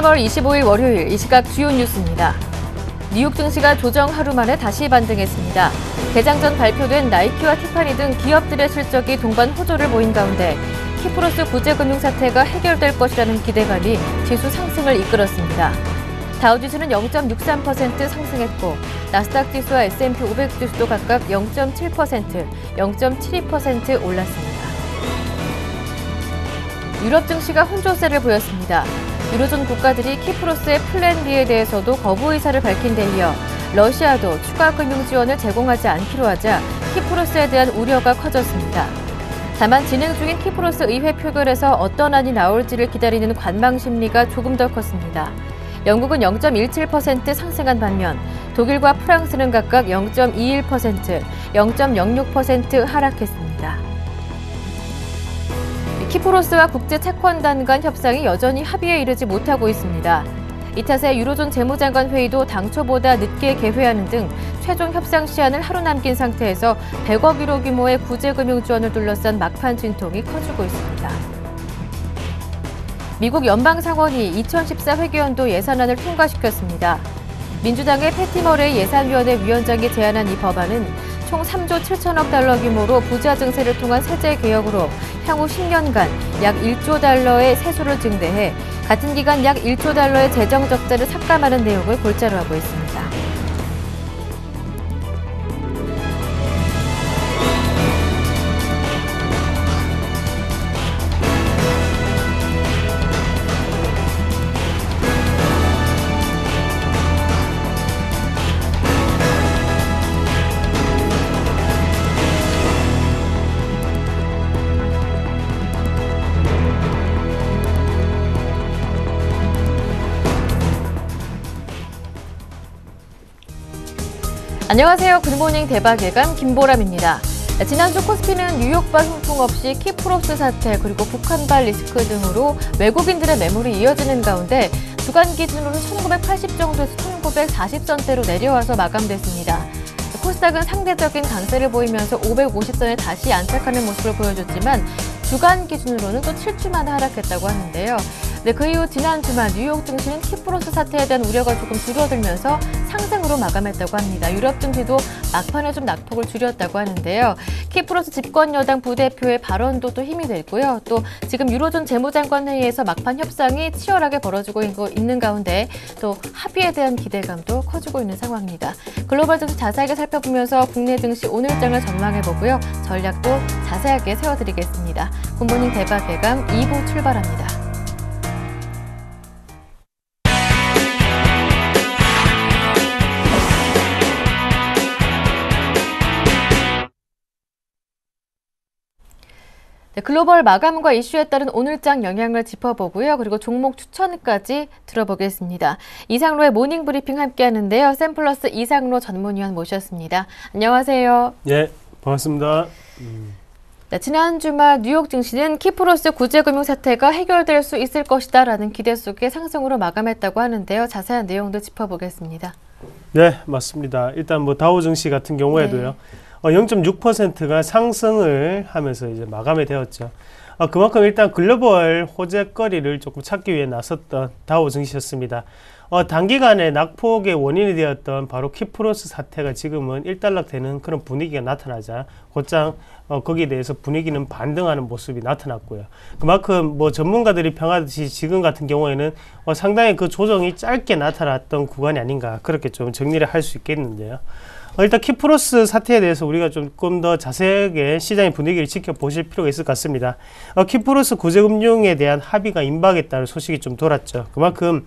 3월 25일 월요일 이 시각 주요 뉴스입니다. 뉴욕 증시가 조정 하루 만에 다시 반등했습니다. 개장 전 발표된 나이키와 티파니 등 기업들의 실적이 동반 호조를 보인 가운데 키프로스 구제금융 사태가 해결될 것이라는 기대감이 지수 상승을 이끌었습니다. 다우지수는 0.63% 상승했고 나스닥 지수와 S&P 500 지수도 각각 0.7%, 0.72% 올랐습니다. 유럽 증시가 혼조세를 보였습니다. 유로존 국가들이 키프로스의 플랜 B에 대해서도 거부 의사를 밝힌 데 이어 러시아도 추가 금융 지원을 제공하지 않기로 하자 키프로스에 대한 우려가 커졌습니다. 다만 진행 중인 키프로스 의회 표결에서 어떤 안이 나올지를 기다리는 관망 심리가 조금 더 컸습니다. 영국은 0.17% 상승한 반면 독일과 프랑스는 각각 0.21%, 0.06% 하락했습니다. 키프로스와 국제채권단 간 협상이 여전히 합의에 이르지 못하고 있습니다. 이 탓에 유로존 재무장관 회의도 당초보다 늦게 개회하는 등 최종 협상 시한을 하루 남긴 상태에서 100억 유로 규모의 구제금융 지원을 둘러싼 막판 진통이 커지고 있습니다. 미국 연방상원이 2014 회계연도 예산안을 통과시켰습니다. 민주당의 패티 머레이 예산위원회 위원장이 제안한 이 법안은 총 3조 7천억 달러 규모로 부자 증세를 통한 세제 개혁으로 향후 10년간 약 1조 달러의 세수를 증대해 같은 기간 약 1조 달러의 재정 적자를 삭감하는 내용을 골자로 하고 있습니다. 안녕하세요. 굿모닝 대박 예감 김보람입니다. 지난주 코스피는 뉴욕발 흉풍 없이 키프로스 사태 그리고 북한발 리스크 등으로 외국인들의 매물이 이어지는 가운데 주간 기준으로는 1980 정도에서 1940선대로 내려와서 마감됐습니다. 코스닥은 상대적인 강세를 보이면서 550선에 다시 안착하는 모습을 보여줬지만 주간 기준으로는 또 7주 만에 하락했다고 하는데요. 그 이후 지난 주말 뉴욕 증시는 키프로스 사태에 대한 우려가 조금 줄어들면서 상승으로 마감했다고 합니다. 유럽 증시도 막판에 좀 낙폭을 줄였다고 하는데요. 키프로스 집권 여당 부대표의 발언도 또 힘이 됐고요. 또 지금 유로존 재무장관 회의에서 막판 협상이 치열하게 벌어지고 있는 가운데 또 합의에 대한 기대감도 커지고 있는 상황입니다. 글로벌 증시 자세하게 살펴보면서 국내 증시 오늘장을 전망해보고요. 전략도 자세하게 세워드리겠습니다. 굿모닝 대박 예감 2부 출발합니다. 글로벌 마감과 이슈에 따른 오늘장 영향을 짚어보고요. 그리고 종목 추천까지 들어보겠습니다. 이상로의 모닝 브리핑 함께 하는데요. 샘플러스 이상로 전문위원 모셨습니다. 안녕하세요. 네, 반갑습니다. 지난 주말 뉴욕 증시는 키프로스 구제금융 사태가 해결될 수 있을 것이다라는 기대 속에 상승으로 마감했다고 하는데요. 자세한 내용도 짚어보겠습니다. 네, 맞습니다. 일단 다우 증시 같은 경우에도요. 0.6%가 상승을 하면서 이제 마감이 되었죠. 그만큼 일단 글로벌 호재거리를 조금 찾기 위해 나섰던 다우 증시였습니다. 단기간에 낙폭의 원인이 되었던 바로 키프로스 사태가 지금은 일단락되는 그런 분위기가 나타나자 곧장 거기에 대해서 분위기는 반등하는 모습이 나타났고요. 그만큼 전문가들이 평하듯이 지금 같은 경우에는 상당히 그 조정이 짧게 나타났던 구간이 아닌가 그렇게 좀 정리를 할 수 있겠는데요. 일단 키프로스 사태에 대해서 우리가 조금 더 자세하게 시장의 분위기를 지켜보실 필요가 있을 것 같습니다. 키프로스 구제금융에 대한 합의가 임박했다는 소식이 좀 돌았죠. 그만큼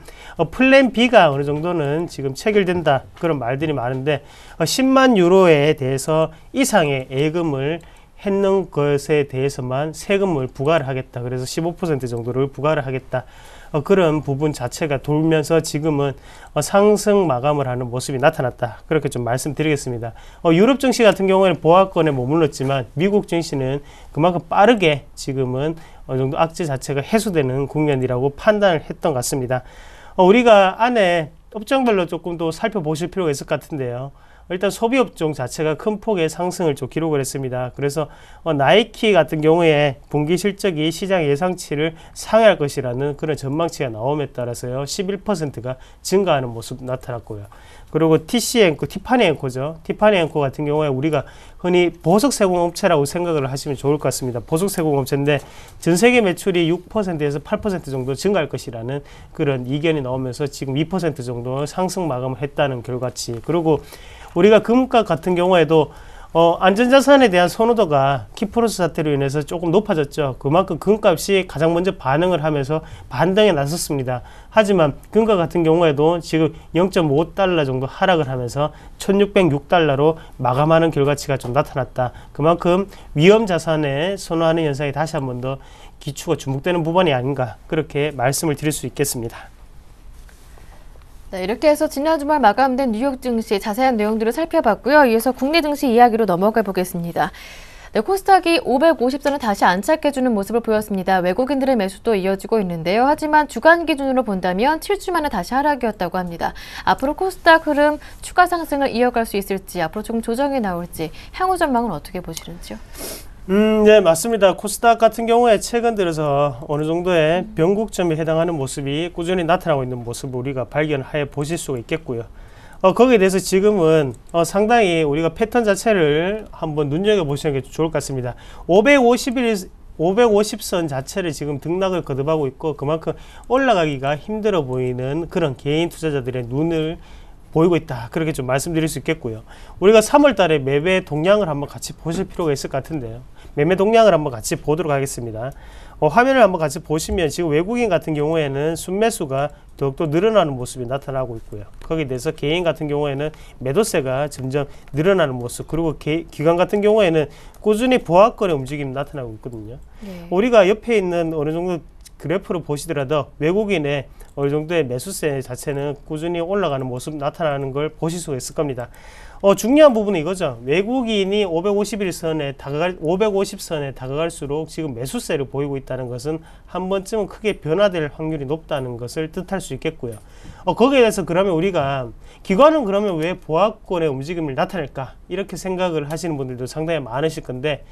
플랜 B가 어느 정도는 지금 체결된다 그런 말들이 많은데 10만 유로에 대해서 이상의 예금을 했는 것에 대해서만 세금을 부과를 하겠다. 그래서 15% 정도를 부과를 하겠다. 그런 부분 자체가 돌면서 지금은 상승 마감을 하는 모습이 나타났다. 그렇게 좀 말씀드리겠습니다. 유럽 증시 같은 경우에는 보합권에 머물렀지만 미국 증시는 그만큼 빠르게 지금은 어느 정도 악재 자체가 해소되는 국면이라고 판단을 했던 것 같습니다. 우리가 안에 업종별로 조금 더 살펴보실 필요가 있을 것 같은데요. 일단 소비업종 자체가 큰 폭의 상승을 좀 기록을 했습니다. 그래서 나이키 같은 경우에 분기 실적이 시장 예상치를 상회할 것이라는 그런 전망치가 나옴에 따라서요 11%가 증가하는 모습 나타났고요. 그리고 티파니 앵코죠. 티파니 앵코 같은 경우에 우리가 흔히 보석 세공업체라고 생각을 하시면 좋을 것 같습니다. 보석 세공업체인데 전 세계 매출이 6%에서 8% 정도 증가할 것이라는 그런 이견이 나오면서 지금 2% 정도 상승 마감을 했다는 결과치. 그리고 우리가 금값 같은 경우에도 안전자산에 대한 선호도가 키프로스 사태로 인해서 조금 높아졌죠. 그만큼 금값이 가장 먼저 반응을 하면서 반등에 나섰습니다. 하지만 금값 같은 경우에도 지금 0.5달러 정도 하락을 하면서 1606달러로 마감하는 결과치가 좀 나타났다. 그만큼 위험 자산에 선호하는 현상이 다시 한 번 더 기추가 주목되는 부분이 아닌가 그렇게 말씀을 드릴 수 있겠습니다. 네, 이렇게 해서 지난 주말 마감된 뉴욕 증시 자세한 내용들을 살펴봤고요. 이어서 국내 증시 이야기로 넘어가 보겠습니다. 네, 코스닥이 550선을 다시 안착해주는 모습을 보였습니다. 외국인들의 매수도 이어지고 있는데요. 하지만 주간 기준으로 본다면 7주 만에 다시 하락이었다고 합니다. 앞으로 코스닥 흐름 추가 상승을 이어갈 수 있을지, 앞으로 조금 조정이 나올지 향후 전망은 어떻게 보시는지요? 네, 맞습니다. 코스닥 같은 경우에 최근 들어서 어느 정도의 변곡점에 해당하는 모습이 꾸준히 나타나고 있는 모습을 우리가 발견해 보실 수가 있겠고요. 거기에 대해서 지금은 상당히 우리가 패턴 자체를 한번 눈여겨보시는 게 좋을 것 같습니다. 550선 자체를 지금 등락을 거듭하고 있고 그만큼 올라가기가 힘들어 보이는 그런 개인 투자자들의 눈을 보이고 있다. 그렇게 좀 말씀드릴 수 있겠고요. 우리가 3월 달에 매매 동향을 한번 같이 보실 필요가 있을 것 같은데요. 매매 동향을 한번 같이 보도록 하겠습니다. 화면을 한번 같이 보시면 지금 외국인 같은 경우에는 순매수가 더욱더 늘어나는 모습이 나타나고 있고요. 거기에 대해서 개인 같은 경우에는 매도세가 점점 늘어나는 모습, 그리고 기관 같은 경우에는 꾸준히 보합권의 움직임이 나타나고 있거든요. 네. 우리가 옆에 있는 어느 정도 그래프를 보시더라도 외국인의 어느 정도의 매수세 자체는 꾸준히 올라가는 모습 나타나는 걸 보실 수가 있을 겁니다. 중요한 부분은 이거죠. 외국인이 550선에 다가갈수록 지금 매수세를 보이고 있다는 것은 한 번쯤은 크게 변화될 확률이 높다는 것을 뜻할 수 있겠고요. 거기에 대해서 그러면 우리가 기관은 그러면 왜 보합권의 움직임을 나타낼까? 이렇게 생각을 하시는 분들도 상당히 많으실 건데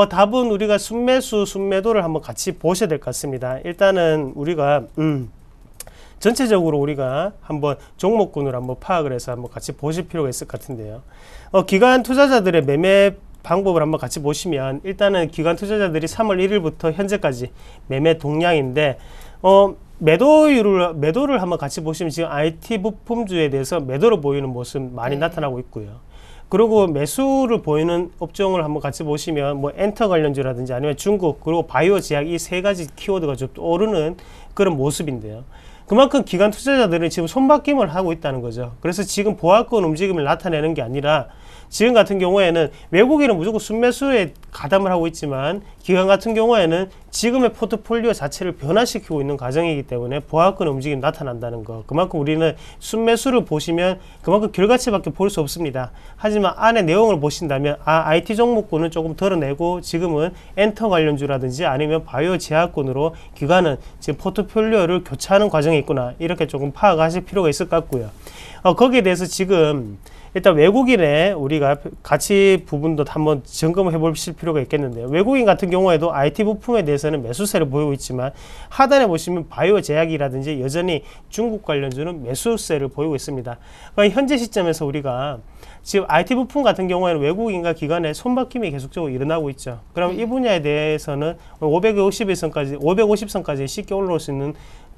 답은 우리가 순매수, 순매도를 한번 같이 보셔야 될 것 같습니다. 일단은 우리가 전체적으로 우리가 한번 종목군을 한번 파악을 해서 한번 같이 보실 필요가 있을 것 같은데요. 기관 투자자들의 매매 방법을 한번 같이 보시면 일단은 기관 투자자들이 3월 1일부터 현재까지 매매 동향인데 매도를 한번 같이 보시면 지금 IT 부품주에 대해서 매도를 보이는 모습 많이 나타나고 있고요. 그리고 매수를 보이는 업종을 한번 같이 보시면 뭐 엔터 관련주라든지 아니면 중국 그리고 바이오 제약 이 세 가지 키워드가 좀 오르는 그런 모습인데요. 그만큼 기관 투자자들은 지금 손바뀜을 하고 있다는 거죠. 그래서 지금 보합권 움직임을 나타내는 게 아니라 지금 같은 경우에는 외국인은 무조건 순매수에 가담을 하고 있지만 기관 같은 경우에는 지금의 포트폴리오 자체를 변화시키고 있는 과정이기 때문에 보합권 움직임이 나타난다는 거. 그만큼 우리는 순매수를 보시면 그만큼 결과치밖에 볼 수 없습니다. 하지만 안에 내용을 보신다면 IT 종목군은 조금 덜어내고 지금은 엔터 관련주라든지 아니면 바이오 제약군으로 기관은 지금 포트폴리오를 교체하는 과정이 있구나. 이렇게 조금 파악하실 필요가 있을 것 같고요. 거기에 대해서 지금 일단 외국인의 우리가 가치 부분도 한번 점검을 해보실 필요가 있겠는데요. 외국인 같은 경우에도 IT 부품에 대해서는 매수세를 보이고 있지만 하단에 보시면 바이오 제약이라든지 여전히 중국 관련주는 매수세를 보이고 있습니다. 그러니까 현재 시점에서 우리가 지금 IT 부품 같은 경우에는 외국인과 기관의 손바뀜이 계속적으로 일어나고 있죠. 그럼 이 분야에 대해서는 550선까지 쉽게 올라올 수 있는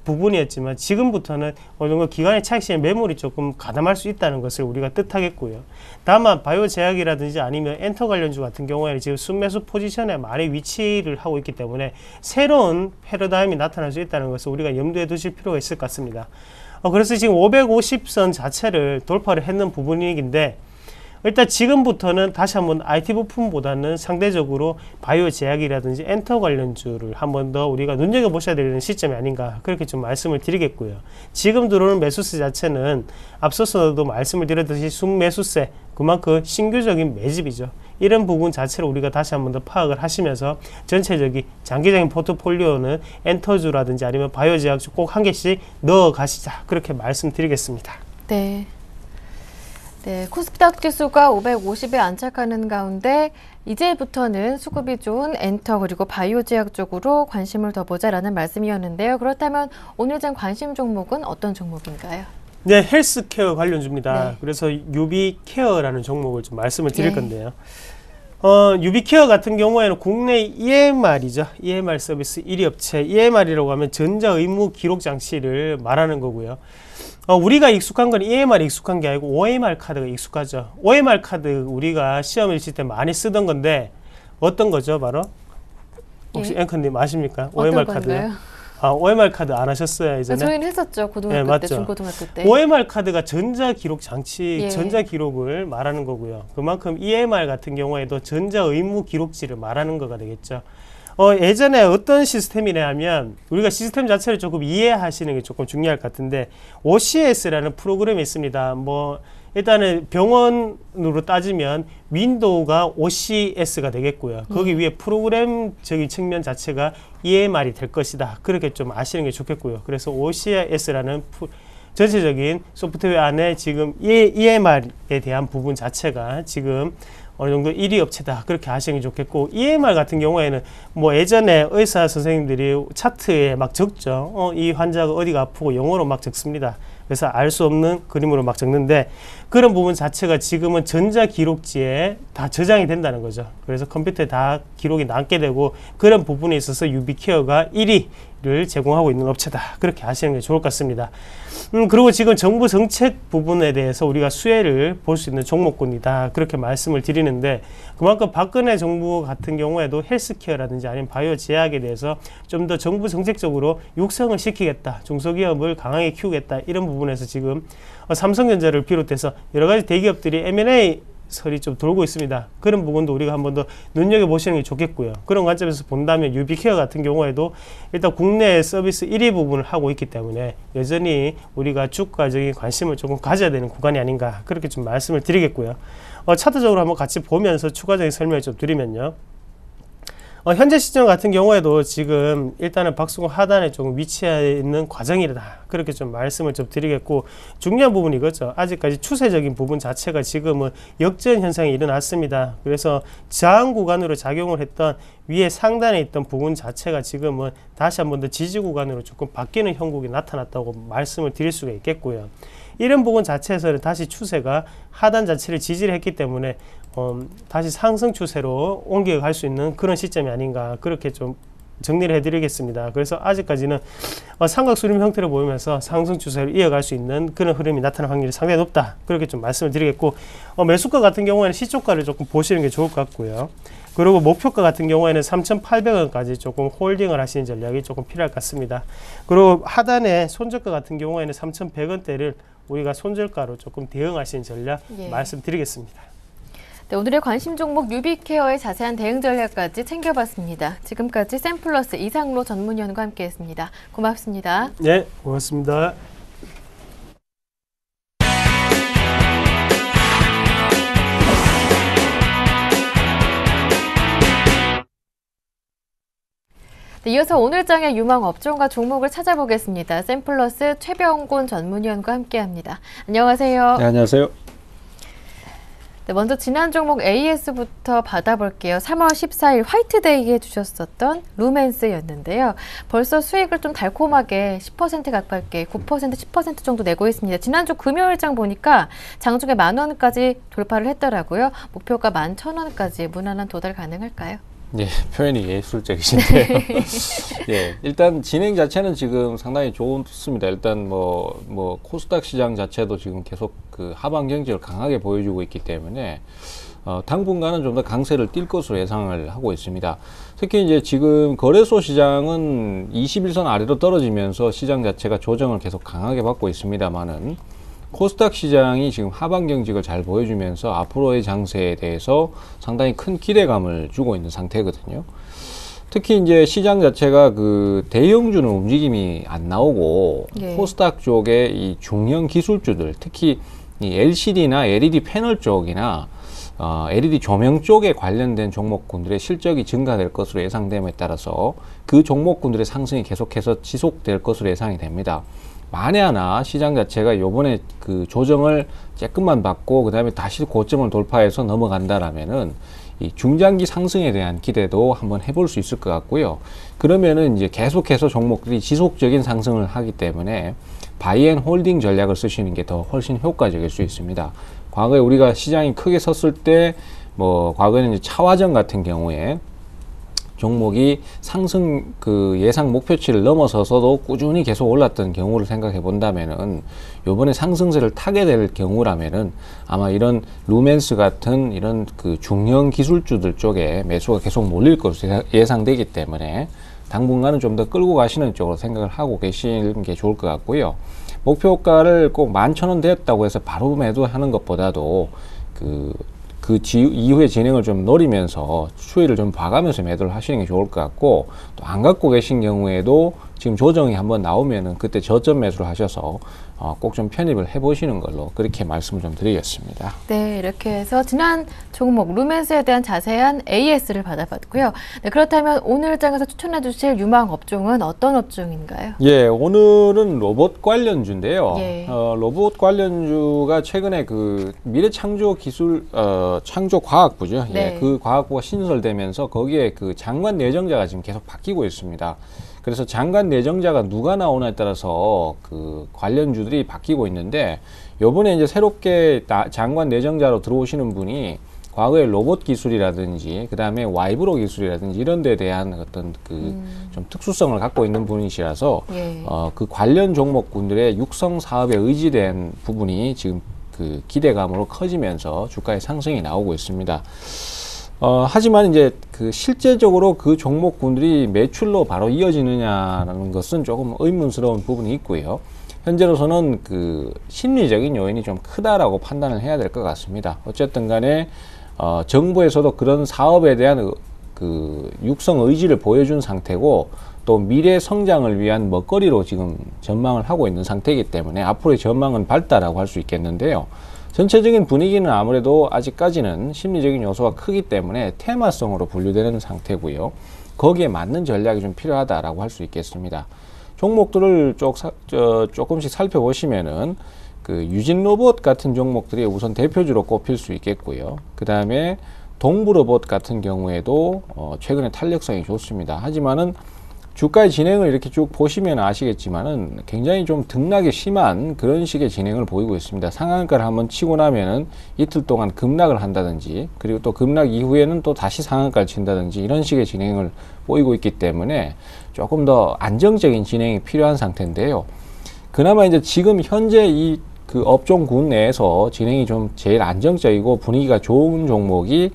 부분이었지만 지금부터는 어느 정도 기관의 차익 시에 매물이 조금 가담할 수 있다는 것을 우리가 뜻하겠고요. 다만 바이오 제약이라든지 아니면 엔터 관련주 같은 경우에는 지금 순매수 포지션에 많이 위치를 하고 있기 때문에 새로운 패러다임이 나타날 수 있다는 것을 우리가 염두에 두실 필요가 있을 것 같습니다. 그래서 지금 550선 자체를 돌파를 했는 부분인데 일단 지금부터는 다시 한번 IT 부품보다는 상대적으로 바이오 제약이라든지 엔터 관련주를 한번 더 우리가 눈여겨보셔야 되는 시점이 아닌가 그렇게 좀 말씀을 드리겠고요. 지금 들어오는 매수세 자체는 앞서서도 말씀을 드렸듯이 순매수세 그만큼 신규적인 매집이죠. 이런 부분 자체를 우리가 다시 한번 더 파악을 하시면서 전체적인 장기적인 포트폴리오는 엔터주라든지 아니면 바이오 제약주 꼭 한 개씩 넣어 가시자 그렇게 말씀드리겠습니다. 네. 네, 코스닥 지수가 550에 안착하는 가운데 이제부터는 수급이 좋은 엔터 그리고 바이오 제약 쪽으로 관심을 더 보자라는 말씀이었는데요. 그렇다면 오늘 장 관심 종목은 어떤 종목인가요? 네, 헬스케어 관련주입니다. 네. 그래서 유비케어라는 종목을 좀 말씀을 드릴 예. 건데요. 유비케어 같은 경우에는 국내 EMR이죠. EMR 서비스 1위 업체. EMR이라고 하면 전자 의무 기록 장치를 말하는 거고요. 우리가 익숙한 건 EMR이 익숙한 게 아니고 OMR 카드가 익숙하죠. OMR 카드 우리가 시험을 칠 때 많이 쓰던 건데 어떤 거죠, 바로? 혹시 예. 앵커님 아십니까? 어떤 OMR 건가요? 카드요? OMR 카드 안 하셨어요, 예전에? 저희는 했었죠. 고등학교 네, 때, 맞죠. 중고등학교 때. OMR 카드가 전자 기록 장치, 예. 전자 기록을 말하는 거고요. 그만큼 EMR 같은 경우에도 전자 의무 기록지를 말하는 거가 되겠죠. 예전에 어떤 시스템이냐 하면 우리가 시스템 자체를 조금 이해하시는 게 조금 중요할 것 같은데 OCS라는 프로그램이 있습니다. 뭐 일단은 병원으로 따지면 윈도우가 OCS가 되겠고요. 거기 위에 프로그램적인 측면 자체가 EMR이 될 것이다. 그렇게 좀 아시는 게 좋겠고요. 그래서 OCS라는 전체적인 소프트웨어 안에 지금 EMR에 대한 부분 자체가 지금 어느 정도 1위 업체다. 그렇게 아시는 게 좋겠고, EMR 같은 경우에는 뭐 예전에 의사 선생님들이 차트에 막 적죠. 이 환자가 어디가 아프고 영어로 막 적습니다. 그래서 알 수 없는 그림으로 막 적는데 그런 부분 자체가 지금은 전자기록지에 다 저장이 된다는 거죠. 그래서 컴퓨터에 다 기록이 남게 되고 그런 부분에 있어서 유비케어가 1위를 제공하고 있는 업체다. 그렇게 아시는 게 좋을 것 같습니다. 그리고 지금 정부 정책 부분에 대해서 우리가 수혜를 볼 수 있는 종목군이다. 그렇게 말씀을 드리는데 그만큼 박근혜 정부 같은 경우에도 헬스케어라든지 아니면 바이오 제약에 대해서 좀 더 정부 정책적으로 육성을 시키겠다. 중소기업을 강하게 키우겠다. 이런 부분에서 지금 삼성전자를 비롯해서 여러 가지 대기업들이 M&A 설이 좀 돌고 있습니다. 그런 부분도 우리가 한번 더 눈여겨보시는 게 좋겠고요. 그런 관점에서 본다면 유비케어 같은 경우에도 일단 국내 서비스 1위 부분을 하고 있기 때문에 여전히 우리가 주가적인 관심을 조금 가져야 되는 구간이 아닌가 그렇게 좀 말씀을 드리겠고요. 차트적으로 한번 같이 보면서 추가적인 설명을 좀 드리면요. 현재 시점 같은 경우에도 지금 일단은 박스권 하단에 조금 위치해 있는 과정이다. 그렇게 좀 말씀을 좀 드리겠고 중요한 부분이 이거죠. 아직까지 추세적인 부분 자체가 지금은 역전 현상이 일어났습니다. 그래서 저항 구간으로 작용을 했던 위에 상단에 있던 부분 자체가 지금은 다시 한번 더 지지 구간으로 조금 바뀌는 형국이 나타났다고 말씀을 드릴 수가 있겠고요. 이런 부분 자체에서는 다시 추세가 하단 자체를 지지를 했기 때문에 다시 상승 추세로 옮겨갈 수 있는 그런 시점이 아닌가 그렇게 좀 정리를 해드리겠습니다. 그래서 아직까지는 삼각수렴 형태를 보이면서 상승 추세를 이어갈 수 있는 그런 흐름이 나타날 확률이 상당히 높다. 그렇게 좀 말씀을 드리겠고 매수가 같은 경우에는 시초가를 조금 보시는 게 좋을 것 같고요. 그리고 목표가 같은 경우에는 3,800원까지 조금 홀딩을 하시는 전략이 조금 필요할 것 같습니다. 그리고 하단에 손절가 같은 경우에는 3,100원대를 우리가 손절가로 조금 대응하시는 전략 말씀드리겠습니다. 네, 오늘의 관심 종목 유비케어의 자세한 대응 전략까지 챙겨봤습니다. 지금까지 샘플러스 이상로 전문위원과 함께했습니다. 고맙습니다. 네, 고맙습니다. 네, 이어서 오늘 장의 유망 업종과 종목을 찾아보겠습니다. 샘플러스 최병곤 전문위원과 함께합니다. 안녕하세요. 네, 안녕하세요. 네, 먼저 지난 종목 AS부터 받아볼게요. 3월 14일 화이트데이에 주셨었던 루멘스였는데요. 벌써 수익을 좀 달콤하게 10% 가깝게 9%, 10% 정도 내고 있습니다. 지난주 금요일장 보니까 장중에 10,000원까지 돌파를 했더라고요. 목표가 11,000원까지 무난한 도달 가능할까요? 예, 표현이 예술적이신데요. 예, 일단 진행 자체는 지금 상당히 좋습니다. 일단 뭐 코스닥 시장 자체도 지금 계속 그 하방 경직을 강하게 보여주고 있기 때문에 당분간은 좀 더 강세를 띌 것으로 예상을 하고 있습니다. 특히 이제 지금 거래소 시장은 21선 아래로 떨어지면서 시장 자체가 조정을 계속 강하게 받고 있습니다만은 코스닥 시장이 지금 하방 경직을 잘 보여주면서 앞으로의 장세에 대해서 상당히 큰 기대감을 주고 있는 상태거든요. 특히 이제 시장 자체가 그 대형주는 움직임이 안 나오고 코스닥 쪽의 이 중형 기술주들, 특히 이 LCD나 LED 패널 쪽이나 LED 조명 쪽에 관련된 종목군들의 실적이 증가될 것으로 예상됨에 따라서 그 종목군들의 상승이 계속해서 지속될 것으로 예상이 됩니다. 만에 하나 시장 자체가 요번에 그 조정을 조금만 받고 그 다음에 다시 고점을 돌파해서 넘어간다라면은 이 중장기 상승에 대한 기대도 한번 해볼 수 있을 것 같고요. 그러면은 이제 계속해서 종목들이 지속적인 상승을 하기 때문에 바이앤홀딩 전략을 쓰시는 게 더 훨씬 효과적일 수 있습니다. 과거에 우리가 시장이 크게 섰을 때 뭐 과거에는 이제 차화정 같은 경우에 종목이 상승 그 예상 목표치를 넘어서서도 꾸준히 계속 올랐던 경우를 생각해 본다면은 요번에 상승세를 타게 될 경우라면은 아마 이런 루멘스 같은 이런 그 중형 기술주들 쪽에 매수가 계속 몰릴 것으로 예상되기 때문에 당분간은 좀 더 끌고 가시는 쪽으로 생각을 하고 계시는 게 좋을 것 같고요. 목표가를 꼭 11,000원 되었다고 해서 바로 매도하는 것보다도 이후에 진행을 좀 노리면서 추이를 좀 봐가면서 매도를 하시는 게 좋을 것 같고, 또 안 갖고 계신 경우에도 지금 조정이 한번 나오면은 그때 저점 매수를 하셔서 꼭 좀 편입을 해보시는 걸로 그렇게 말씀을 좀 드리겠습니다. 네, 이렇게 해서 지난 종목 루멘스에 대한 자세한 AS를 받아봤고요. 네, 그렇다면 오늘 장에서 추천해 주실 유망 업종은 어떤 업종인가요? 예, 오늘은 로봇 관련주인데요. 예. 로봇 관련주가 최근에 그 미래창조기술 창조과학부죠. 네. 예, 그 과학부가 신설되면서 거기에 그 장관 내정자가 지금 계속 바뀌고 있습니다. 그래서 장관 내정자가 누가 나오나에 따라서 그 관련주들이 바뀌고 있는데, 요번에 이제 새롭게 장관 내정자로 들어오시는 분이 과거에 로봇 기술이라든지 그 다음에 와이브로 기술이라든지 이런 데에 대한 어떤 그 좀 특수성을 갖고 있는 분이시라서 예. 그 관련 종목군들의 육성 사업에 의지된 부분이 지금 그 기대감으로 커지면서 주가의 상승이 나오고 있습니다. 하지만 이제 그 실제적으로 그 종목군들이 매출로 바로 이어지느냐라는 것은 조금 의문스러운 부분이 있고요. 현재로서는 그 심리적인 요인이 좀 크다라고 판단을 해야 될 것 같습니다. 어쨌든 간에 정부에서도 그런 사업에 대한 그 육성 의지를 보여준 상태고, 또 미래 성장을 위한 먹거리로 지금 전망을 하고 있는 상태이기 때문에 앞으로의 전망은 밝다라고 할 수 있겠는데요. 전체적인 분위기는 아무래도 아직까지는 심리적인 요소가 크기 때문에 테마성으로 분류되는 상태고요. 거기에 맞는 전략이 좀 필요하다라고 할 수 있겠습니다. 종목들을 조금씩 살펴보시면은 그 유진로봇 같은 종목들이 우선 대표주로 꼽힐 수 있겠고요. 그 다음에 동부로봇 같은 경우에도 최근에 탄력성이 좋습니다. 하지만은 주가의 진행을 이렇게 쭉 보시면 아시겠지만은 굉장히 좀 등락이 심한 그런 식의 진행을 보이고 있습니다. 상한가를 한번 치고 나면은 이틀 동안 급락을 한다든지, 그리고 또 급락 이후에는 또 다시 상한가를 친다든지 이런 식의 진행을 보이고 있기 때문에 조금 더 안정적인 진행이 필요한 상태인데요. 그나마 이제 지금 현재 이 그 업종군 내에서 진행이 좀 제일 안정적이고 분위기가 좋은 종목이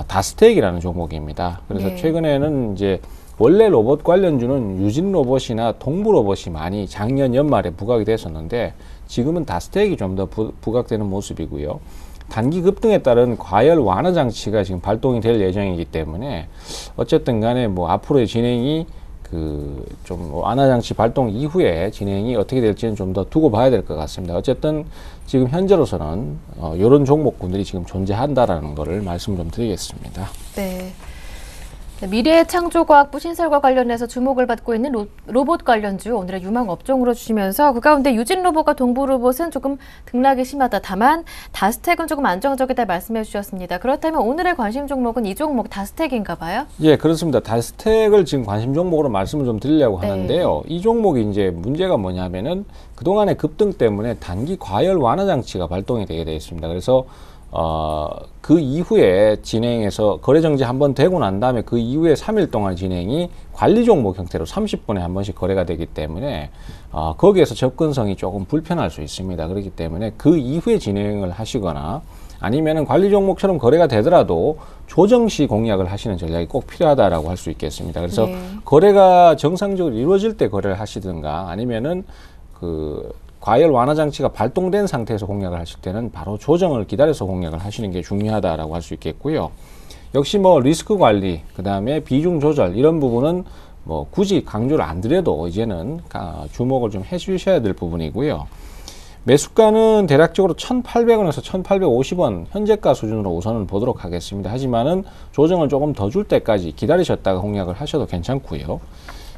다스텍이라는 종목입니다. 그래서 네. 최근에는 이제 원래 로봇 관련주는 유진 로봇이나 동부 로봇이 많이 작년 연말에 부각이 됐었는데, 지금은 다스텍이 좀 더 부각되는 모습이고요. 단기 급등에 따른 과열 완화 장치가 지금 발동이 될 예정이기 때문에 어쨌든 간에 뭐 앞으로의 진행이 그 좀 완화 장치 발동 이후에 진행이 어떻게 될지는 좀 더 두고 봐야 될 것 같습니다. 어쨌든 지금 현재로서는 이런 종목군들이 지금 존재한다라는 거를 말씀 좀 드리겠습니다. 네. 미래창조과학부 신설과 관련해서 주목을 받고 있는 로봇 관련주 오늘의 유망 업종으로 주시면서 그 가운데 유진로봇과 동부로봇은 조금 등락이 심하다. 다만 다스텍은 조금 안정적이다 말씀해 주셨습니다. 그렇다면 오늘의 관심 종목은 이 종목 다스텍인가 봐요? 예, 그렇습니다. 다스텍을 지금 관심 종목으로 말씀을 좀 드리려고 하는데요. 이 종목이 이제 문제가 뭐냐면은 그동안의 급등 때문에 단기 과열 완화 장치가 발동이 되게 되어 있습니다. 그래서 그 이후에 진행해서 거래 정지 한번 되고 난 다음에 그 이후에 3일 동안 진행이 관리 종목 형태로 30분에 한 번씩 거래가 되기 때문에 거기에서 접근성이 조금 불편할 수 있습니다. 그렇기 때문에 그 이후에 진행을 하시거나 아니면은 관리 종목처럼 거래가 되더라도 조정 시 공략을 하시는 전략이 꼭 필요하다라고 할 수 있겠습니다. 그래서 거래가 정상적으로 이루어질 때 거래를 하시든가 아니면은 그 과열 완화 장치가 발동된 상태에서 공략을 하실 때는 바로 조정을 기다려서 공략을 하시는 게 중요하다라고 할 수 있겠고요. 역시 뭐 리스크 관리, 그 다음에 비중 조절 이런 부분은 뭐 굳이 강조를 안 드려도 이제는 주목을 좀 해주셔야 될 부분이고요. 매수가는 대략적으로 1,800원에서 1,850원 현재가 수준으로 우선은 보도록 하겠습니다. 하지만은 조정을 조금 더 줄 때까지 기다리셨다가 공략을 하셔도 괜찮고요.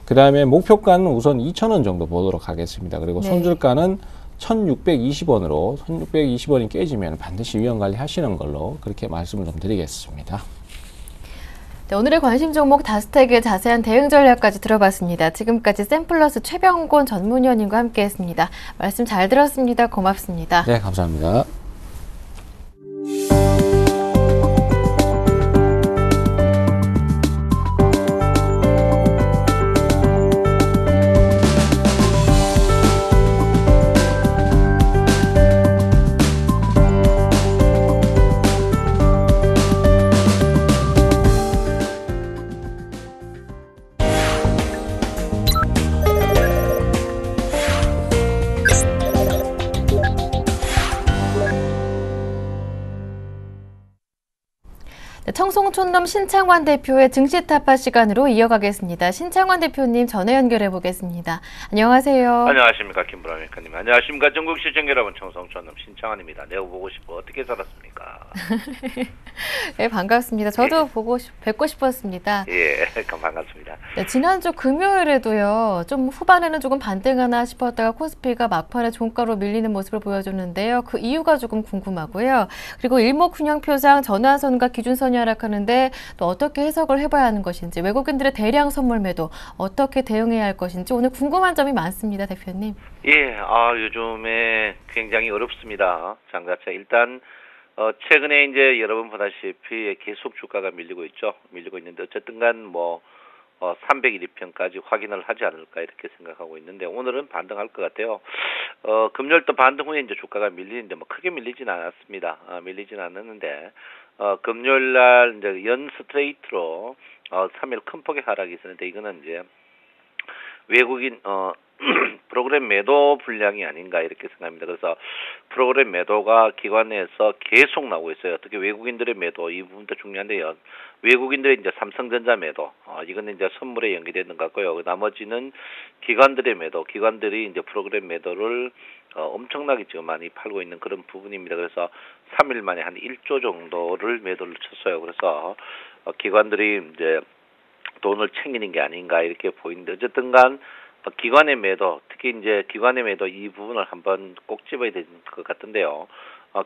그 다음에 목표가는 우선 2,000원 정도 보도록 하겠습니다. 그리고 네. 손절가는 1,620원으로 1,620원이 깨지면 반드시 위험 관리 하시는 걸로 그렇게 말씀을 좀 드리겠습니다. 네, 오늘의 관심 종목 다스텍의 자세한 대응 전략까지 들어봤습니다. 지금까지 샘플러스 최병곤 전문위원님과 함께했습니다. 말씀 잘 들었습니다. 고맙습니다. 네, 감사합니다. 네, 청송촌놈 신창환 대표의 증시 타파 시간으로 이어가겠습니다. 신창환 대표님 전화 연결해 보겠습니다. 안녕하세요. 안녕하십니까 김보라 메카님. 안녕하십니까 전국 시청 여러분. 청송촌놈 신창환입니다. 내가 보고 싶어 어떻게 살았습니까? 네, 반갑습니다. 저도 뵙고 싶었습니다. 예, 반갑습니다. 네, 지난주 금요일에도요. 좀 후반에는 조금 반등하나 싶었다가 코스피가 막판에 종가로 밀리는 모습을 보여줬는데요. 그 이유가 조금 궁금하고요. 그리고 일목균형표상 전환선과 기준선이 하락하는데 또 어떻게 해석을 해봐야 하는 것인지, 외국인들의 대량 선물 매도 어떻게 대응해야 할 것인지 오늘 궁금한 점이 많습니다, 대표님. 예, 요즘에 굉장히 어렵습니다. 장자차 일단 최근에 이제 여러분 보다시피 계속 주가가 밀리고 있죠. 밀리고 있는데 어쨌든간 301일평까지 확인을 하지 않을까 이렇게 생각하고 있는데 오늘은 반등할 것 같아요. 금요일도 반등 후에 이제 주가가 밀리는데 크게 밀리진 않았습니다. 밀리진 않았는데 금요일 날 이제 연 스트레이트로 3일 큰 폭의 하락이 있었는데 이거는 이제 외국인 프로그램 매도 분량이 아닌가 이렇게 생각합니다. 그래서 프로그램 매도가 기관에서 계속 나오고 있어요. 특히 외국인들의 매도 이 부분도 중요한데요. 외국인들의 이제 삼성전자 매도 이거는 이제 선물에 연계되는 것 같고요. 나머지는 기관들의 매도, 기관들이 이제 프로그램 매도를 엄청나게 지금 많이 팔고 있는 그런 부분입니다. 그래서 3일 만에 한 1조 정도를 매도를 쳤어요. 그래서 기관들이 이제 돈을 챙기는 게 아닌가 이렇게 보이는데 어쨌든간 기관의 매도, 특히 이제 기관의 매도 이 부분을 한번 꼭 집어야 될 것 같은데요.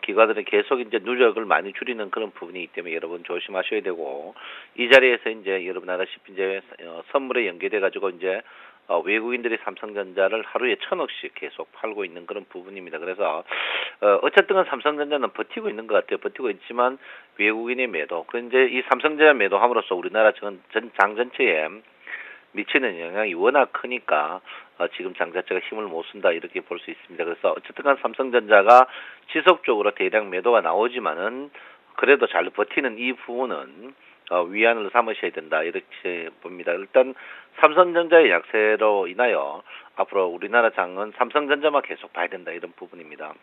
기관들은 계속 이제 누적을 많이 줄이는 그런 부분이기 때문에 여러분 조심하셔야 되고 이 자리에서 이제 여러분 아다시피 이제 선물에 연계돼 가지고 이제 외국인들이 삼성전자를 하루에 1,000억씩 계속 팔고 있는 그런 부분입니다. 그래서 어쨌든 삼성전자는 버티고 있는 것 같아요. 버티고 있지만 외국인의 매도, 그런데 이 삼성전자 매도함으로써 우리나라 장 전체에 미치는 영향이 워낙 크니까 지금 장 자체가 힘을 못 쓴다 이렇게 볼 수 있습니다. 그래서 어쨌든 삼성전자가 지속적으로 대량 매도가 나오지만은 그래도 잘 버티는 이 부분은 위안을 삼으셔야 된다 이렇게 봅니다. 일단 삼성전자의 약세로 인하여 앞으로 우리나라 장은 삼성전자만 계속 봐야 된다 이런 부분입니다.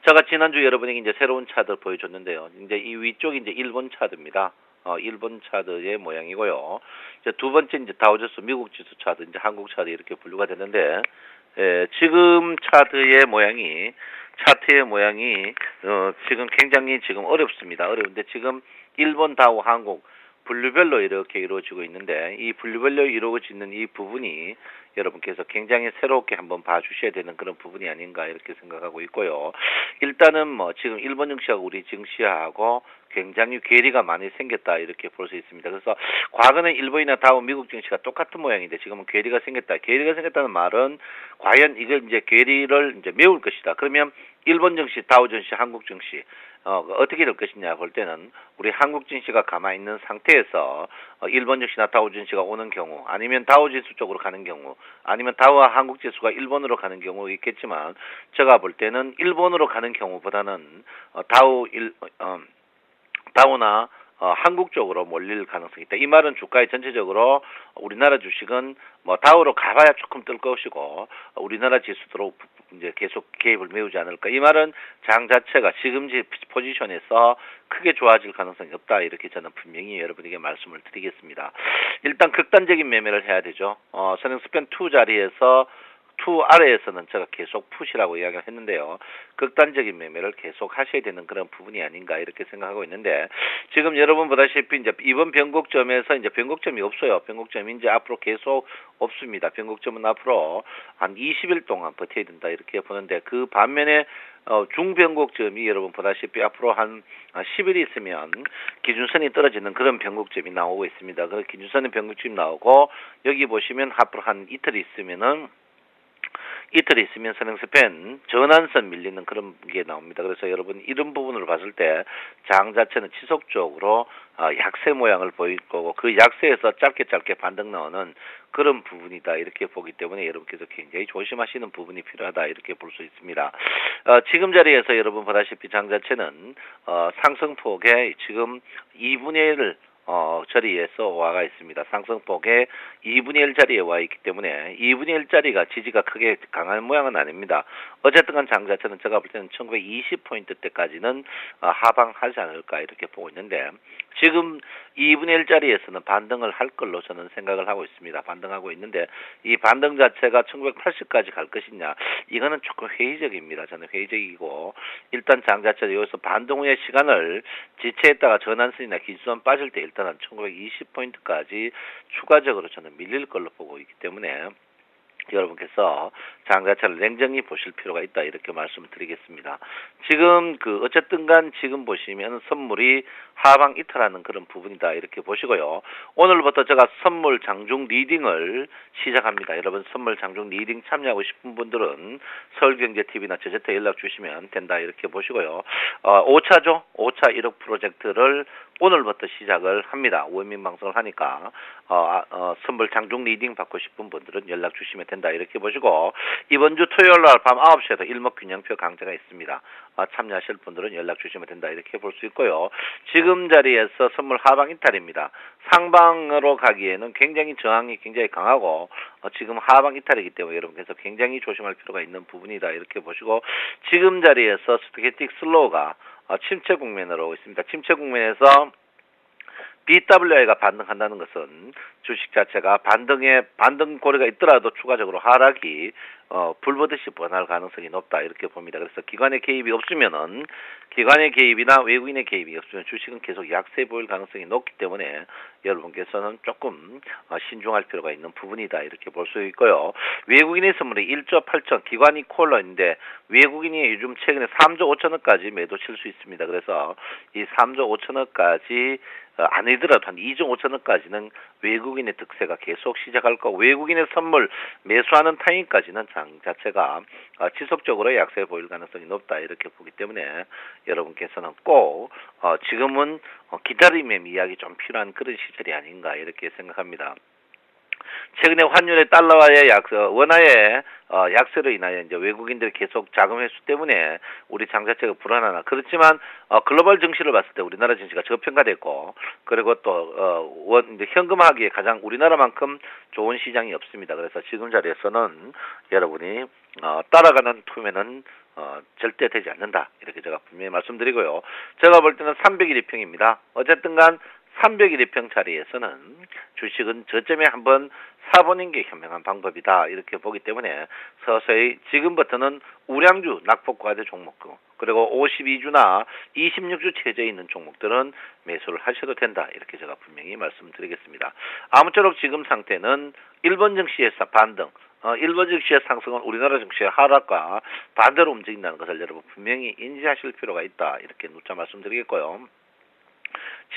제가 지난주 여러분에게 이제 새로운 차트 보여줬는데요. 이제 이 위쪽이 이제 일본 차트입니다. 일본 차트의 모양이고요. 이제 두 번째 이제 다우존스 미국 지수 차트, 이제 한국 차트 이렇게 분류가 되는데, 지금 차트의 모양이 지금 굉장히 지금 어렵습니다. 어려운데 지금 일본, 다우, 한국 분류별로 이렇게 이루어지고 있는데 이 분류별로 이루어지는 이 부분이 여러분께서 굉장히 새롭게 한번 봐주셔야 되는 그런 부분이 아닌가 이렇게 생각하고 있고요. 일단은 지금 일본 증시하고 우리 증시하고 굉장히 괴리가 많이 생겼다 이렇게 볼 수 있습니다. 그래서 과거는 일본이나 다우 미국 증시가 똑같은 모양인데 지금은 괴리가 생겼다. 괴리가 생겼다는 말은 과연 이걸 이제 괴리를 이제 메울 것이다. 그러면 일본 증시, 다우 증시, 한국 증시 어떻게 될 것이냐 볼 때는 우리 한국 증시가 가만히 있는 상태에서 일본 증시나 다우 증시가 오는 경우, 아니면 다우 지수 쪽으로 가는 경우, 아니면 다우와 한국 지수가 일본으로 가는 경우 있겠지만 제가 볼 때는 일본으로 가는 경우보다는 다우나 한국 쪽으로 몰릴 가능성이 있다. 이 말은 주가에 전체적으로 우리나라 주식은 다우로 가봐야 조금 뜰 것이고 우리나라 지수로 이제 계속 개입을 메우지 않을까. 이 말은 장 자체가 지금 포지션에서 크게 좋아질 가능성이 없다. 이렇게 저는 분명히 여러분에게 말씀을 드리겠습니다. 일단 극단적인 매매를 해야 되죠. 선행 스팬 2 자리에서 투 아래에서는 제가 계속 푸시라고 이야기를 했는데요. 극단적인 매매를 계속 하셔야 되는 그런 부분이 아닌가 이렇게 생각하고 있는데 지금 여러분 보다시피 이제 이번 변곡점에서 이제 변곡점이 없어요. 변곡점이 이제 앞으로 계속 없습니다. 변곡점은 앞으로 한 20일 동안 버텨야 된다 이렇게 보는데 그 반면에 중변곡점이 여러분 보다시피 앞으로 한 10일이 있으면 기준선이 떨어지는 그런 변곡점이 나오고 있습니다. 그 기준선의 변곡점이 나오고 여기 보시면 앞으로 한 이틀이 있으면 선행스팬 전환선 밀리는 그런 게 나옵니다. 그래서 여러분 이런 부분을 봤을 때 장 자체는 지속적으로 약세 모양을 보일 거고 그 약세에서 짧게 반등 나오는 그런 부분이다 이렇게 보기 때문에 여러분께서 굉장히 조심하시는 부분이 필요하다 이렇게 볼 수 있습니다. 지금 자리에서 여러분 보다시피 장 자체는 상승폭의 지금 2분의 1을 자리에서 와가 있습니다. 상승폭의 2분의 1 자리에 와 있기 때문에 2분의 1 자리가 지지가 크게 강한 모양은 아닙니다. 어쨌든 간 장 자체는 제가 볼 때는 1920포인트 때까지는 하방하지 않을까 이렇게 보고 있는데 지금 2분의 1 자리에서는 반등을 할 걸로 저는 생각을 하고 있습니다. 반등하고 있는데 이 반등 자체가 1980까지 갈 것이냐 이거는 조금 회의적입니다. 저는 회의적이고 일단 장 자체가 여기서 반등 후의 시간을 지체했다가 전환선이나 기준선 빠질 때 일단은 1920포인트까지 추가적으로 저는 밀릴 걸로 보고 있기 때문에 여러분께서 장 자체를 냉정히 보실 필요가 있다 이렇게 말씀을 드리겠습니다. 지금 어쨌든 간 지금 보시면 선물이 하방 이탈하는 그런 부분이다 이렇게 보시고요. 오늘부터 제가 선물 장중 리딩을 시작합니다. 여러분 선물 장중 리딩 참여하고 싶은 분들은 서울경제TV나 제제태 연락 주시면 된다 이렇게 보시고요. 5차죠. 5차 1억 프로젝트를 오늘부터 시작을 합니다. 원민 방송을 하니까 선물 장중 리딩 받고 싶은 분들은 연락 주시면 된다 이렇게 보시고 이번 주 토요일 날 밤 9시에도 일목균형표 강좌가 있습니다. 참여하실 분들은 연락 주시면 된다 이렇게 볼 수 있고요. 지금 자리에서 선물 하방 이탈입니다. 상방으로 가기에는 굉장히 저항이 굉장히 강하고 지금 하방 이탈이기 때문에 여러분께서 굉장히 조심할 필요가 있는 부분이다 이렇게 보시고 지금 자리에서 스토캐스틱 슬로우가 침체 국면으로 오고 있습니다. 침체 국면에서 BWI가 반등한다는 것은 주식 자체가 반등 고리가 있더라도 추가적으로 하락이 불보듯이 번할 가능성이 높다 이렇게 봅니다. 그래서 기관의 개입이 없으면은 기관의 개입이나 외국인의 개입이 없으면 주식은 계속 약세 보일 가능성이 높기 때문에 여러분께서는 조금 신중할 필요가 있는 부분이다 이렇게 볼 수 있고요. 외국인의 선물이 1조 8천 기관이 콜러인데 외국인이 요즘 최근에 3조 5천억까지 매도 칠 수 있습니다. 그래서 이 3조 5천억까지 아니더라도 한 2조 5천억까지는 외국인의 득세가 계속 시작할 거고 외국인의 선물 매수하는 타임까지는 장 자체가 지속적으로 약세 보일 가능성이 높다 이렇게 보기 때문에 여러분께서는 꼭 지금은 기다림의 미학이 좀 필요한 그런 시절이 아닌가 이렇게 생각합니다. 최근에 환율의 달러와의 원화의 약세로 인하여 이제 외국인들이 계속 자금 회수 때문에 우리 장 자체가 불안하나 그렇지만 글로벌 증시를 봤을 때 우리나라 증시가 저평가됐고 그리고 또 이제 현금화하기에 가장 우리나라만큼 좋은 시장이 없습니다. 그래서 지금 자리에서는 여러분이 따라가는 투매는 절대 되지 않는다 이렇게 제가 분명히 말씀드리고요. 제가 볼 때는 300일 2평입니다. 어쨌든간 300일 2평 자리에서는 주식은 저점에 한번 사보는 게 현명한 방법이다 이렇게 보기 때문에 서서히 지금부터는 우량주 낙폭과대 종목 그리고 52주나 26주 체제에 있는 종목들은 매수를 하셔도 된다 이렇게 제가 분명히 말씀드리겠습니다. 아무쪼록 지금 상태는 일본 증시에서 반등 일본 증시의 상승은 우리나라 증시의 하락과 반대로 움직인다는 것을 여러분 분명히 인지하실 필요가 있다 이렇게 누차 말씀드리겠고요.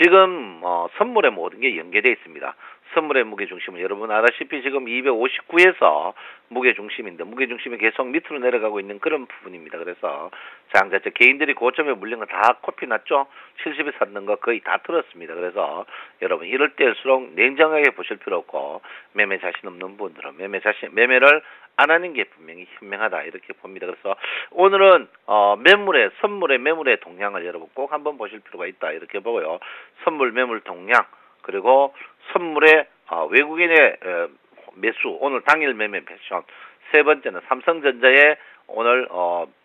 지금 선물의 모든 게 연계되어 있습니다. 선물의 무게중심은 여러분 알다시피 지금 259에서 무게중심인데 무게중심이 계속 밑으로 내려가고 있는 그런 부분입니다. 그래서 장 자체 개인들이 고점에 물린 거 다 코피 났죠. 70에 샀는 거 거의 다 틀었습니다. 그래서 여러분 이럴 때일수록 냉정하게 보실 필요 없고 매매 자신 없는 분들은 매매를 안 하는 게 분명히 현명하다 이렇게 봅니다. 그래서 오늘은 선물의 매물의 동향을 여러분 꼭 한번 보실 필요가 있다 이렇게 보고요. 선물 매물 동향 그리고 선물의 외국인의 매수 오늘 당일 매매 패션 세 번째는 삼성전자의 오늘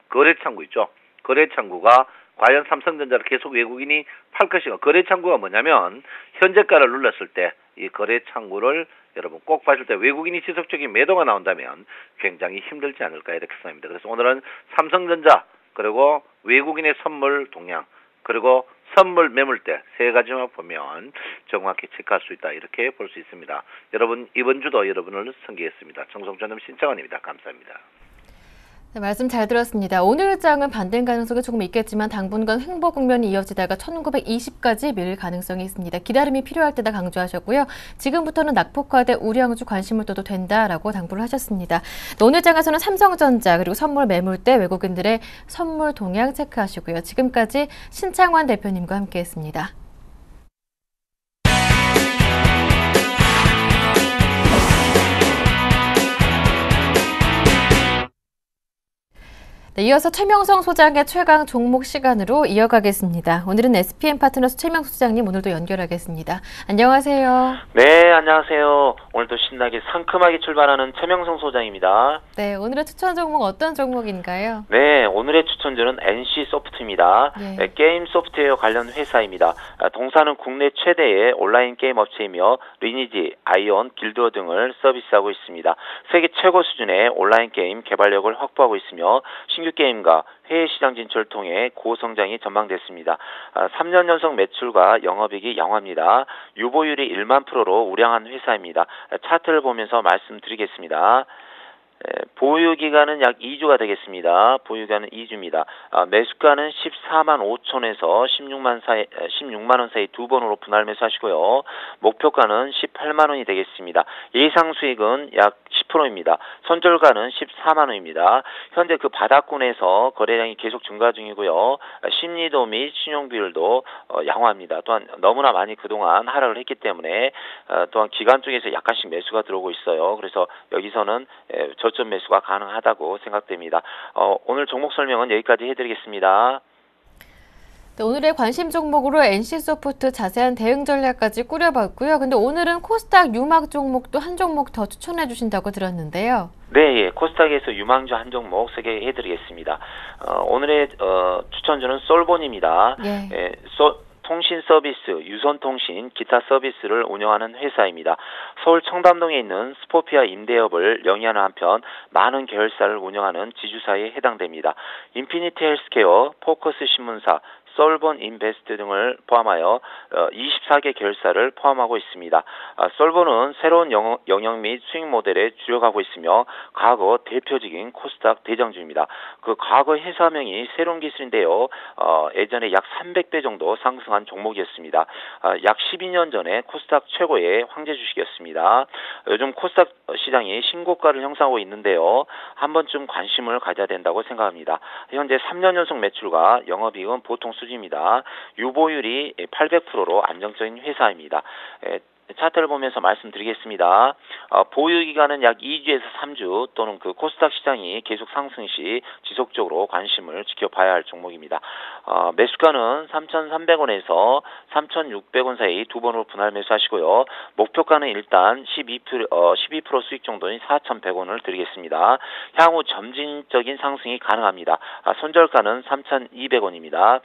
거래창구 있죠. 거래창구가 과연 삼성전자를 계속 외국인이 팔 것인가. 거래창구가 뭐냐면 현재가를 눌렀을 때 이 거래 창구를 여러분 꼭 봐줄 때 외국인이 지속적인 매도가 나온다면 굉장히 힘들지 않을까 이렇게 생각합니다. 그래서 오늘은 삼성전자 그리고 외국인의 선물 동향 그리고 선물 매물대 세 가지만 보면 정확히 체크할 수 있다 이렇게 볼 수 있습니다. 여러분 이번 주도 여러분을 섬기겠습니다. 정성전임 신창원입니다. 감사합니다. 네, 말씀 잘 들었습니다. 오늘 장은 반등 가능성이 조금 있겠지만 당분간 횡보 국면이 이어지다가 1920까지 밀릴 가능성이 있습니다. 기다림이 필요할 때다 강조하셨고요. 지금부터는 낙폭화돼 우량주 관심을 둬도 된다라고 당부를 하셨습니다. 오늘 장에서는 삼성전자 그리고 선물 매물대 외국인들의 선물 동향 체크하시고요. 지금까지 신창원 대표님과 함께했습니다. 네, 이어서 최명성 소장의 최강 종목 시간으로 이어가겠습니다. 오늘은 SPM 파트너스 최명성 소장님 오늘도 연결하겠습니다. 안녕하세요. 네, 안녕하세요. 오늘도 신나게 상큼하게 출발하는 최명성 소장입니다. 네, 오늘의 추천 종목 어떤 종목인가요? 네, 오늘의 추천주는 NC소프트입니다. 네. 게임 소프트웨어 관련 회사입니다. 동사는 국내 최대의 온라인 게임 업체이며 리니지, 아이온, 길드워 등을 서비스하고 있습니다. 세계 최고 수준의 온라인 게임 개발력을 확보하고 있으며 신규 게임과 해외 시장 진출을 통해 고성장이 전망됐습니다. 3년 연속 매출과 영업이익이 양호합니다. 유보율이 1만 %로 우량한 회사입니다. 차트를 보면서 말씀드리겠습니다. 보유기간은 약 2주가 되겠습니다. 보유기간은 2주입니다. 매수가는 14만 5천에서 16만 원 사이 두 번으로 분할 매수하시고요. 목표가는 18만 원이 되겠습니다. 예상 수익은 약 10%입니다. 손절가는 14만 원입니다. 현재 그 바닥권에서 거래량이 계속 증가 중이고요. 심리도 및 신용 비율도 양호합니다. 또한 너무나 많이 그동안 하락을 했기 때문에 또한 기관 쪽에서 약간씩 매수가 들어오고 있어요. 그래서 여기서는 저점 매수가 가능하다고 생각됩니다. 오늘 종목 설명은 여기까지 해드리겠습니다. 네, 오늘의 관심 종목으로 NC소프트 자세한 대응 전략까지 꾸려봤고요. 근데 오늘은 코스닥 유망 종목도 한 종목 더 추천해 주신다고 들었는데요. 네, 예. 코스닥에서 유망주 한 종목 소개해드리겠습니다. 오늘의 추천주는 솔본입니다. 예. 통신 서비스, 유선통신, 기타 서비스를 운영하는 회사입니다. 서울 청담동에 있는 스포피아 임대업을 영위하는 한편 많은 계열사를 운영하는 지주사에 해당됩니다. 인피니티 헬스케어, 포커스 신문사, 솔본 인베스트 등을 포함하여 24개 계열사를 포함하고 있습니다. 솔본은 새로운 영역 및 수익 모델에 주력하고 있으며 과거 대표적인 코스닥 대장주입니다. 그 과거 회사명이 새로운 기술인데요. 예전에 약 300배 정도 상승한 종목이었습니다. 약 12년 전에 코스닥 최고의 황제 주식이었습니다. 요즘 코스닥 시장이 신고가를 형성하고 있는데요. 한 번쯤 관심을 가져야 된다고 생각합니다. 현재 3년 연속 매출과 영업이익은 보통 수준입니다. 유보율이 800%로 안정적인 회사입니다. 차트를 보면서 말씀드리겠습니다. 보유기간은 약 2주에서 3주 또는 그 코스닥 시장이 계속 상승 시 지속적으로 관심을 지켜봐야 할 종목입니다. 매수가는 3,300원에서 3,600원 사이 두 번으로 분할 매수하시고요. 목표가는 일단 12% 수익 정도인 4,100원을 드리겠습니다. 향후 점진적인 상승이 가능합니다. 손절가는 3,200원입니다.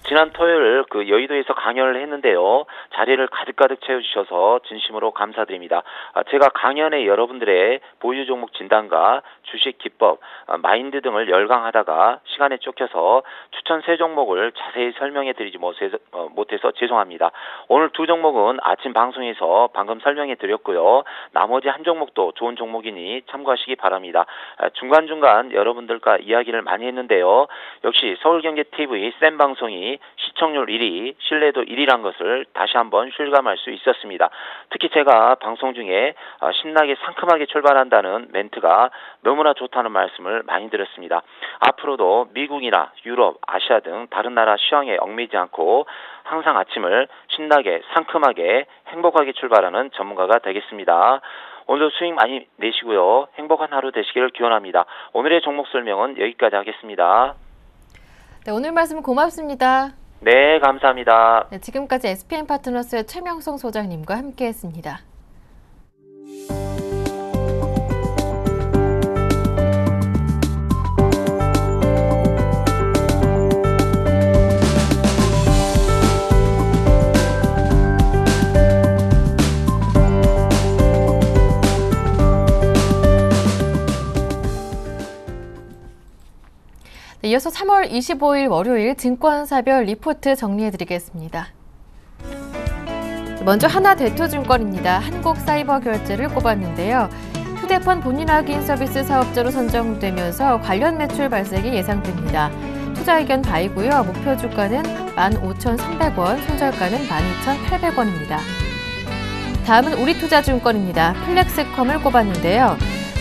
지난 토요일 여의도에서 강연을 했는데요. 자리를 가득가득 채워주셔서 진심으로 감사드립니다. 제가 강연에 여러분들의 보유 종목 진단과 주식 기법, 마인드 등을 열강하다가 시간에 쫓겨서 추천 세 종목을 자세히 설명해드리지 못해서 죄송합니다. 오늘 두 종목은 아침 방송에서 방금 설명해드렸고요. 나머지 한 종목도 좋은 종목이니 참고하시기 바랍니다. 중간중간 여러분들과 이야기를 많이 했는데요. 역시 서울경제TV 센 방송이 시청률 1위, 신뢰도 1위란 것을 다시 한번 실감할 수 있었습니다. 특히 제가 방송 중에 신나게 상큼하게 출발한다는 멘트가 너무나 좋다는 말씀을 많이 드렸습니다. 앞으로도 미국이나 유럽, 아시아 등 다른 나라 시황에 얽매이지 않고 항상 아침을 신나게 상큼하게 행복하게 출발하는 전문가가 되겠습니다. 오늘도 수익 많이 내시고요. 행복한 하루 되시기를 기원합니다. 오늘의 종목 설명은 여기까지 하겠습니다. 네, 오늘 말씀 고맙습니다. 네, 감사합니다. 네, 지금까지 SPM 파트너스의 최명성 소장님과 함께했습니다. 이어서 3월 25일 월요일 증권사별 리포트 정리해드리겠습니다. 먼저 하나대투증권입니다. 한국사이버결제를 꼽았는데요. 휴대폰 본인 확인 서비스 사업자로 선정되면서 관련 매출 발생이 예상됩니다. 투자 의견 바이고요. 목표 주가는 15,300원, 손절가는 12,800원입니다. 다음은 우리투자증권입니다. 플렉스컴을 꼽았는데요.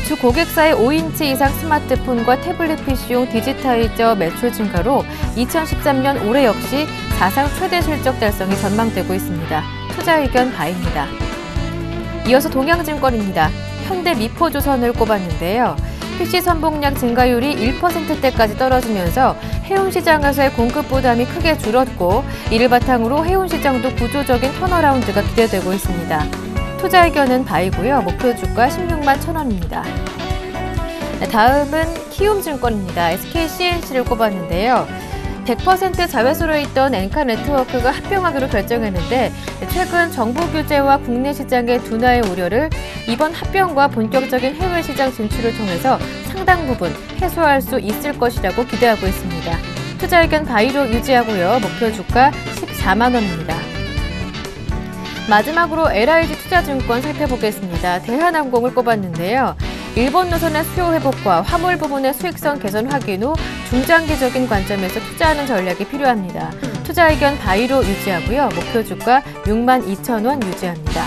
주 고객사의 5인치 이상 스마트폰과 태블릿 PC용 디지타이저 매출 증가로 2013년 올해 역시 사상 최대 실적 달성이 전망되고 있습니다. 투자 의견 바입니다. 이어서 동양증권입니다. 현대미포조선을 꼽았는데요. PC 선봉량 증가율이 1%대까지 떨어지면서 해운시장에서의 공급 부담이 크게 줄었고 이를 바탕으로 해운시장도 구조적인 턴어라운드가 기대되고 있습니다. 투자 의견은 바이고요. 목표 주가 16만 1,000원입니다. 다음은 키움증권입니다. SKCNC를 꼽았는데요. 100% 자회수로 있던 엔카네트워크가 합병하기로 결정했는데 최근 정부 규제와 국내 시장의 둔화의 우려를 이번 합병과 본격적인 해외 시장 진출을 통해서 상당 부분 해소할 수 있을 것이라고 기대하고 있습니다. 투자 의견 바이로 유지하고요. 목표 주가 14만 원입니다. 마지막으로 LIG 투자증권 살펴보겠습니다. 대한항공을 꼽았는데요. 일본 노선의 수요 회복과 화물 부분의 수익성 개선 확인 후 중장기적인 관점에서 투자하는 전략이 필요합니다. 투자 의견 바이로 유지하고요. 목표 주가 6만 2천 원 유지합니다.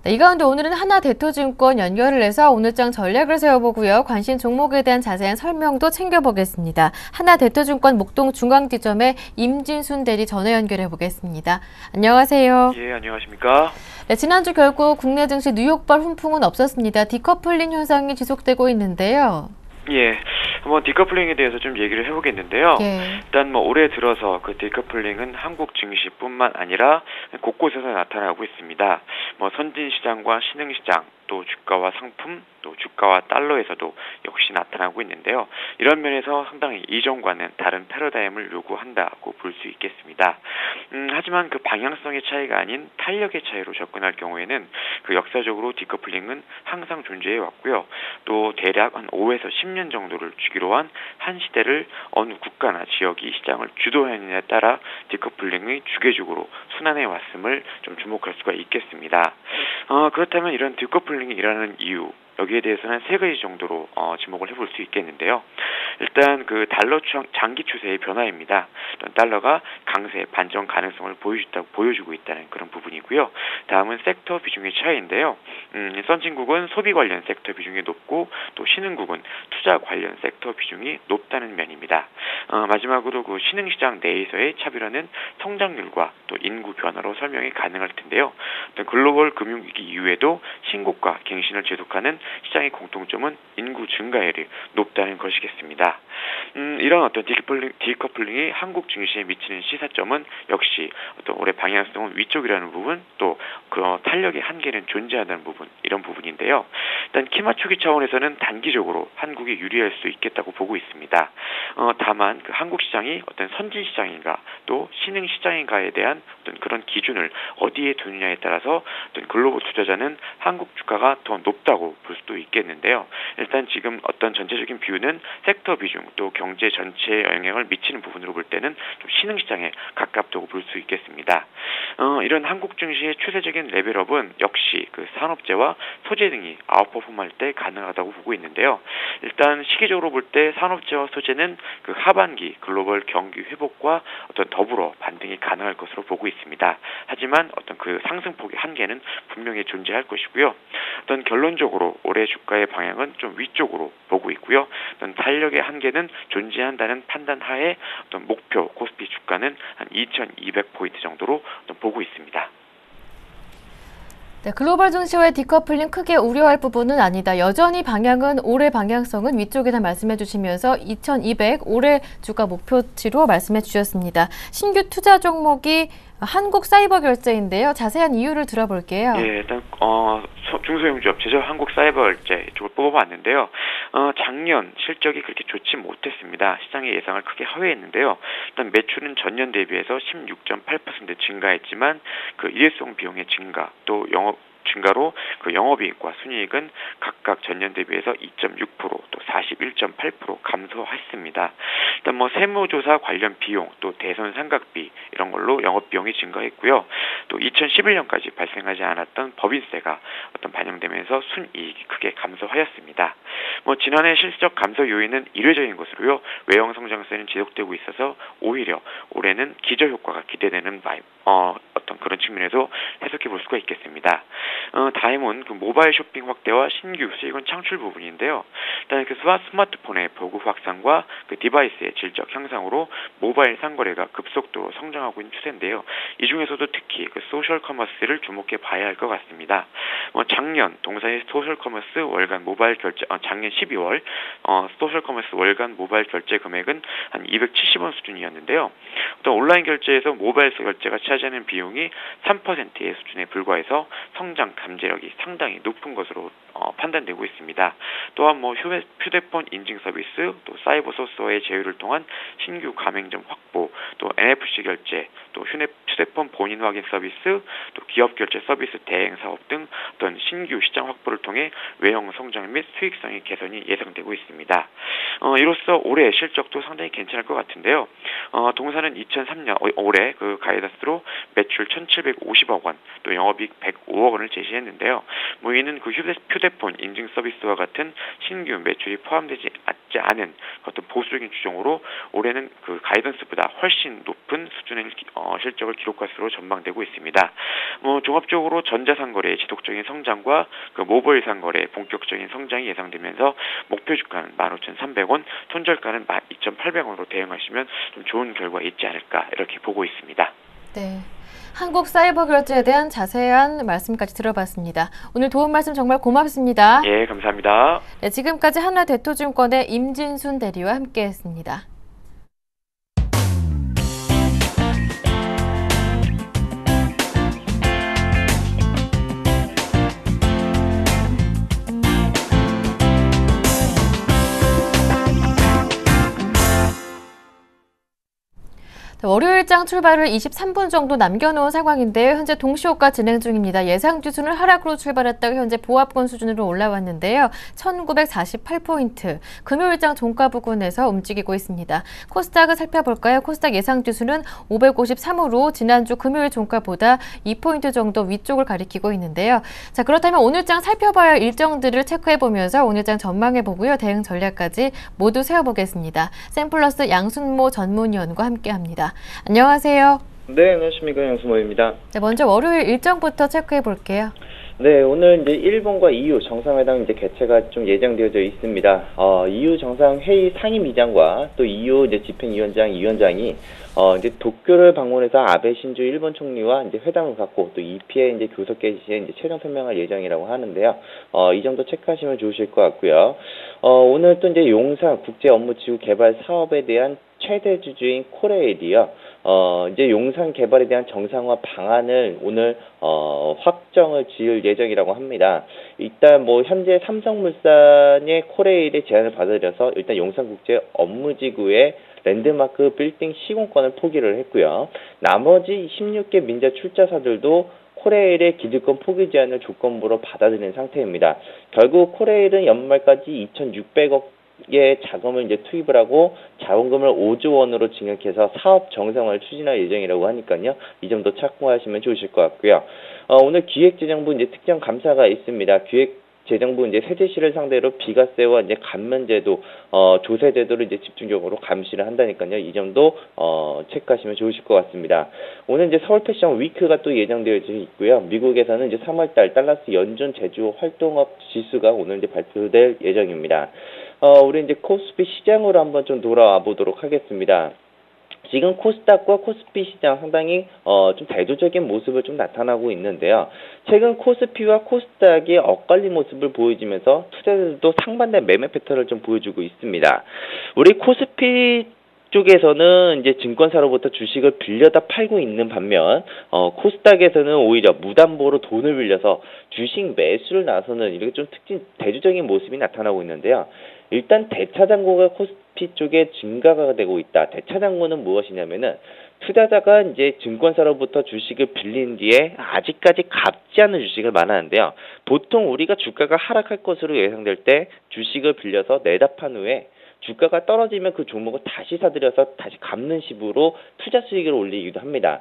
이 가운데 오늘은 하나대투증권 연결을 해서 오늘장 전략을 세워보고요. 관심 종목에 대한 자세한 설명도 챙겨보겠습니다. 하나대투증권 목동 중앙지점의 임진순 대리 전화 연결해 보겠습니다. 안녕하세요. 예, 안녕하십니까? 네, 지난주 결국 국내 증시 뉴욕발 훈풍은 없었습니다. 디커플링 현상이 지속되고 있는데요. 예, 한번 디커플링에 대해서 좀 얘기를 해보겠는데요. 예. 일단 뭐 올해 들어서 그 디커플링은 한국 증시뿐만 아니라 곳곳에서 나타나고 있습니다. 뭐 선진시장과 신흥시장, 또 주가와 상품, 또 주가와 달러에서도 역시 나타나고 있는데요. 이런 면에서 상당히 이전과는 다른 패러다임을 요구한다고 볼 수 있겠습니다. 하지만 그 방향성의 차이가 아닌 탄력의 차이로 접근할 경우에는 그 역사적으로 디커플링은 항상 존재해 왔고요. 또 대략 한 5에서 10년 정도를 주기로 한 한 시대를 어느 국가나 지역이 시장을 주도하느냐에 따라 디커플링의 주계적으로 순환해 왔음을 좀 주목할 수가 있겠습니다. 그렇다면 이런 디커플링이 일어나는 이유, 여기에 대해서는 세 가지 정도로 지목을 해볼 수 있겠는데요. 일단 그 달러 장기 추세의 변화입니다. 달러가 강세 반전 가능성을 보여주고 있다는 그런 부분이고요. 다음은 섹터 비중의 차이인데요. 선진국은 소비 관련 섹터 비중이 높고 또 신흥국은 투자 관련 섹터 비중이 높다는 면입니다. 마지막으로 그 신흥시장 내에서의 차별화는 성장률과 또 인구 변화로 설명이 가능할 텐데요. 글로벌 금융위기 이후에도 신고가 갱신을 지속하는 시장의 공통점은 인구 증가율이 높다는 것이겠습니다. 이런 어떤 디커플링이 한국 증시에 미치는 시사점은 역시 어떤 올해 방향성은 위쪽이라는 부분, 또 그 탄력의 한계는 존재한다는 부분, 이런 부분인데요. 일단 키 맞추기 차원에서는 단기적으로 한국이 유리할 수 있겠다고 보고 있습니다. 다만 그 한국 시장이 어떤 선진 시장인가 또 신흥 시장인가에 대한 어떤 그런 기준을 어디에 두느냐에 따라서 어떤 글로벌 투자자는 한국 주가가 더 높다고 볼 수도 있겠는데요. 일단 지금 어떤 전체적인 비율은 섹터 비중 또 경제 전체에 영향을 미치는 부분으로 볼 때는 좀 신흥 시장에 가깝다고 볼 수 있겠습니다. 이런 한국 증시의 추세적인 레벨업은 역시 그 산업재와 소재 등이 아웃퍼폼할 때 가능하다고 보고 있는데요. 일단 시기적으로 볼 때 산업재와 소재는 그 하반기 글로벌 경기 회복과 어떤 더불어 반등이 가능할 것으로 보고 있습니다. 하지만 어떤 그 상승폭의 한계는 분명히 존재할 것이고요. 어떤 결론적으로 올해 주가의 방향은 좀 위쪽으로 보고 있고요. 어떤 탄력의 한계는 존재한다는 판단 하에 어떤 목표 코스피 주가는 한 2,200포인트 정도로 어떤 보고 있습니다. 네, 글로벌 증시와의 디커플링 크게 우려할 부분은 아니다. 여전히 방향은 올해 방향성은 위쪽이다 말씀해 주시면서 2,200 올해 주가 목표치로 말씀해 주셨습니다. 신규 투자 종목이 한국 사이버 결제인데요. 자세한 이유를 들어볼게요. 예, 일단 중소형주 업체죠. 한국 사이버 결제 이쪽을 뽑아봤는데요. 작년 실적이 그렇게 좋지 못했습니다. 시장의 예상을 크게 하회했는데요. 일단 매출은 전년 대비해서 16.8% 증가했지만 그 일회성 비용의 증가 또 영업 증가로 그 영업이익과 순이익은 각각 전년 대비해서 2.6% 또 41.8% 감소했습니다. 일단 뭐 세무조사 관련 비용 또 대선 상각비 이런 걸로 영업비용이 증가했고요. 또 2011년까지 발생하지 않았던 법인세가 어떤 반영되면서 순이익이 크게 감소하였습니다. 뭐 지난해 실적 감소 요인은 일회적인 것으로요. 외형 성장세는 지속되고 있어서 오히려 올해는 기저효과가 기대되는 어떤 그런 측면에서 해석해 볼 수가 있겠습니다. 다음은 그 모바일 쇼핑 확대와 신규 수익원 창출 부분인데요. 일단 그 스마트폰의 보급 확산과 그 디바이스의 질적 향상으로 모바일 상거래가 급속도로 성장하고 있는 추세인데요. 이 중에서도 특히 그 소셜 커머스를 주목해 봐야 할 것 같습니다. 작년 동사의 소셜 커머스 월간 모바일 결제 작년 12월 소셜 커머스 월간 모바일 결제 금액은 한 270원 수준이었는데요. 또 온라인 결제에서 모바일 결제가 차지하는 비용이 3%의 수준에 불과해서 성장 잠재력이 상당히 높은 것으로 판단되고 있습니다. 또한 뭐 휴대폰 인증 서비스, 또 사이버 소스와의 제휴를 통한 신규 가맹점 확보, 또 NFC 결제, 또 휴대폰 본인 확인 서비스, 또 기업 결제 서비스 대행 사업 등 어떤 신규 시장 확보를 통해 외형 성장 및 수익성의 개선이 예상되고 있습니다. 이로써 올해 실적도 상당히 괜찮을 것 같은데요. 동사는 2003년 올해 그 가이던스로 매출 1,750억 원, 또 영업이익 105억 원을 제시했는데요. 뭐 이는 그 휴대폰 인증 서비스와 같은 신규 매출이 포함되지 않은 어떤 보수적인 추정으로 올해는 그 가이던스보다 훨씬 높은 수준의 실적을 기록할 것으로 전망되고 있습니다. 종합적으로 전자상거래의 지속적인 성장과 그 모바일 상거래의 본격적인 성장이 예상되면서 목표 주가는 15,300원, 손절가는 12,800원으로 대응하시면 좀 좋은 결과 있지 않을까 이렇게 보고 있습니다. 네. 한국 사이버 결제에 대한 자세한 말씀까지 들어봤습니다. 오늘 도움 말씀 정말 고맙습니다. 예, 감사합니다. 네, 지금까지 한화대투증권의 임진순 대리와 함께했습니다. 월요일장 출발을 23분 정도 남겨놓은 상황인데요. 현재 동시호가 진행 중입니다. 예상지수는 하락으로 출발했다가 현재 보합권 수준으로 올라왔는데요. 1948포인트, 금요일장 종가 부근에서 움직이고 있습니다. 코스닥을 살펴볼까요? 코스닥 예상지수는 553으로 지난주 금요일 종가보다 2포인트 정도 위쪽을 가리키고 있는데요. 자, 그렇다면 오늘장 살펴봐야 할 일정들을 체크해보면서 오늘장 전망해보고요. 대응 전략까지 모두 세워보겠습니다. 샘플러스 양순모 전문위원과 함께합니다. 안녕하세요. 네, 안녕하십니까. 양수모입니다. 네, 먼저 월요일 일정부터 체크해 볼게요. 네, 오늘 이제 일본과 EU 정상회담 이제 개최가 좀 예정되어져 있습니다. EU 정상회의 상임위장과 또 EU 이제 집행위원장, 위원장이 이제 도쿄를 방문해서 아베 신조 일본 총리와 이제 회담을 갖고 또 EPA 이제 교섭 개시에 이제 최종 설명할 예정이라고 하는데요. 이 정도 체크하시면 좋으실 것 같고요. 오늘 또 이제 용산 국제 업무 지구 개발 사업에 대한 최대 주주인 코레일이요. 이제 용산 개발에 대한 정상화 방안을 오늘 확정을 지을 예정이라고 합니다. 일단 뭐 현재 삼성물산의 코레일의 제안을 받아들여서 일단 용산국제 업무지구의 랜드마크 빌딩 시공권을 포기를 했고요. 나머지 16개 민자 출자사들도 코레일의 기득권 포기 제안을 조건부로 받아들인 상태입니다. 결국 코레일은 연말까지 2,600억의 자금을 이제 투입을 하고 자본금을 5조 원으로 증액해서 사업 정상화를 추진할 예정이라고 하니까요. 이 점도 참고하시면 좋으실 것 같고요. 오늘 기획재정부 이제 특정 감사가 있습니다. 기획재정부 이제 세제시를 상대로 비과세와 이제 감면제도, 조세제도를 이제 집중적으로 감시를 한다니까요. 이 점도 체크하시면 좋으실 것 같습니다. 오늘 이제 서울 패션 위크가 또 예정되어 있고요. 미국에서는 이제 3월달 달라스 연준 제조 활동업 지수가 오늘 이제 발표될 예정입니다. 우리 이제 코스피 시장으로 한번 좀 돌아와 보도록 하겠습니다. 지금 코스닥과 코스피 시장 상당히 좀 대조적인 모습을 좀 나타나고 있는데요. 최근 코스피와 코스닥이 엇갈린 모습을 보여주면서 투자자들도 상반된 매매 패턴을 좀 보여주고 있습니다. 우리 코스피 쪽에서는 이제 증권사로부터 주식을 빌려다 팔고 있는 반면 코스닥에서는 오히려 무담보로 돈을 빌려서 주식 매수를 나서는 이렇게 좀 대조적인 모습이 나타나고 있는데요. 일단 대차장고가 코스피 쪽에 증가가 되고 있다. 대차장고는 무엇이냐면은 투자자가 이제 증권사로부터 주식을 빌린 뒤에 아직까지 갚지 않은 주식을 말하는데요. 보통 우리가 주가가 하락할 것으로 예상될 때 주식을 빌려서 내다 판 후에 주가가 떨어지면 그 종목을 다시 사들여서 다시 갚는 식으로 투자 수익을 올리기도 합니다.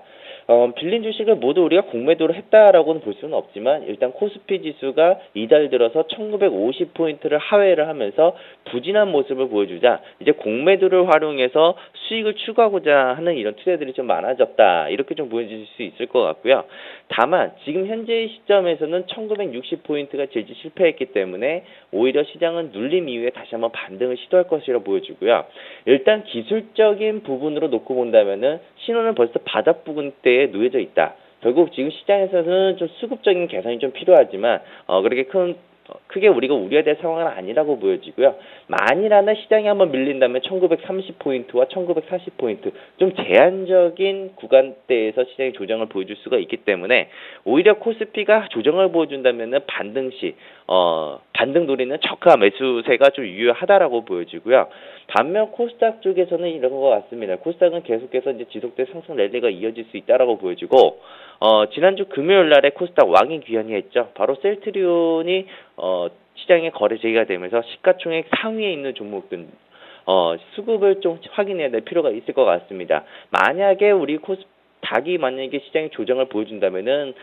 빌린 주식을 모두 우리가 공매도를 했다라고는 볼 수는 없지만 일단 코스피 지수가 이달 들어서 1950포인트를 하회를 하면서 부진한 모습을 보여주자 이제 공매도를 활용해서 수익을 추구하고자 하는 이런 투자들이 좀 많아졌다. 이렇게 좀 보여질 수 있을 것 같고요. 다만 지금 현재의 시점에서는 1960포인트가 제지 실패했기 때문에 오히려 시장은 눌림 이후에 다시 한번 반등을 시도할 것이라 보여지고요. 일단 기술적인 부분으로 놓고 본다면은 신호는 벌써 바닥 부근대에 놓여져 있다. 결국 지금 시장에서는 좀 수급적인 개선이 좀 필요하지만 그렇게 크게 우리가 우려해야 될 상황은 아니라고 보여지고요. 만일하나 시장이 한번 밀린다면 1930포인트와 1940포인트 좀 제한적인 구간대에서 시장이 조정을 보여줄 수가 있기 때문에 오히려 코스피가 조정을 보여준다면 반등 시 반등 노리는 저가 매수세가 좀 유효하다라고 보여지고요. 반면 코스닥 쪽에서는 이런 것 같습니다. 코스닥은 계속해서 이제 지속된 상승 랠리가 이어질 수 있다라고 보여지고 지난주 금요일 날에 코스닥 왕이 귀환이 했죠. 바로 셀트리온이 시장에 거래 제기가 되면서 시가총액 상위에 있는 종목들 수급을 좀 확인해야 될 필요가 있을 것 같습니다. 만약에 우리 코스닥이 만약에 시장에 조정을 보여준다면은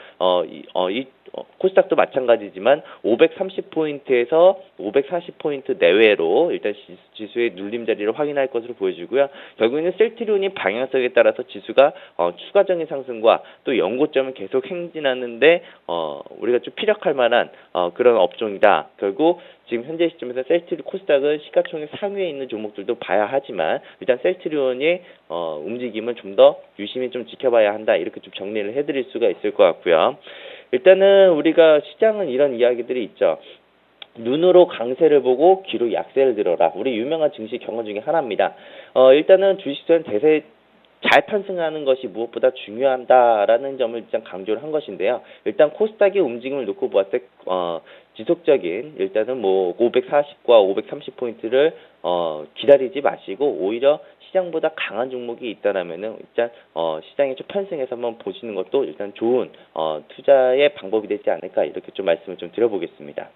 코스닥도 마찬가지지만 530포인트에서 540포인트 내외로 일단 지수의 눌림 자리를 확인할 것으로 보여지고요. 결국에는 셀트리온이 방향성에 따라서 지수가 추가적인 상승과 또 연고점을 계속 행진하는데 우리가 좀 피력할 만한 그런 업종이다. 결국 지금 현재 시점에서 코스닥은 시가총액 상위에 있는 종목들도 봐야 하지만 일단 셀트리온의 움직임을 좀 더 유심히 좀 지켜봐야 한다. 이렇게 좀 정리를 해드릴 수가 있을 것 같고요. 일단은 우리가 시장은 이런 이야기들이 있죠. 눈으로 강세를 보고 귀로 약세를 들어라. 우리 유명한 증시 경험 중에 하나입니다. 일단은 주식은 대세 잘 편승하는 것이 무엇보다 중요하다라는 점을 일단 강조를 한 것인데요. 일단 코스닥의 움직임을 놓고 보았을 때 지속적인 일단은 540과 530포인트를 기다리지 마시고 오히려 시장보다 강한 종목이 있다라면은 일단 시장에 좀 편승해서 한번 보시는 것도 일단 좋은 투자의 방법이 되지 않을까 이렇게 좀 말씀을 좀 드려보겠습니다.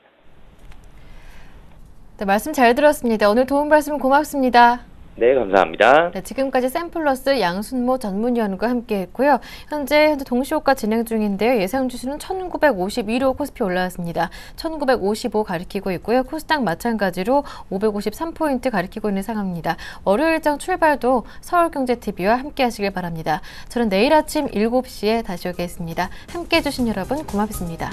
네, 말씀 잘 들었습니다. 오늘 도움 말씀 고맙습니다. 네, 감사합니다. 네, 지금까지 샘플러스 양순모 전문위원과 함께했고요. 현재 동시효과 진행 중인데요. 예상 지수는 1952로 코스피 올라왔습니다. 1955 가리키고 있고요. 코스닥 마찬가지로 553포인트 가리키고 있는 상황입니다. 월요일장 출발도 서울경제TV와 함께하시길 바랍니다. 저는 내일 아침 7시에 다시 오겠습니다. 함께해 주신 여러분 고맙습니다.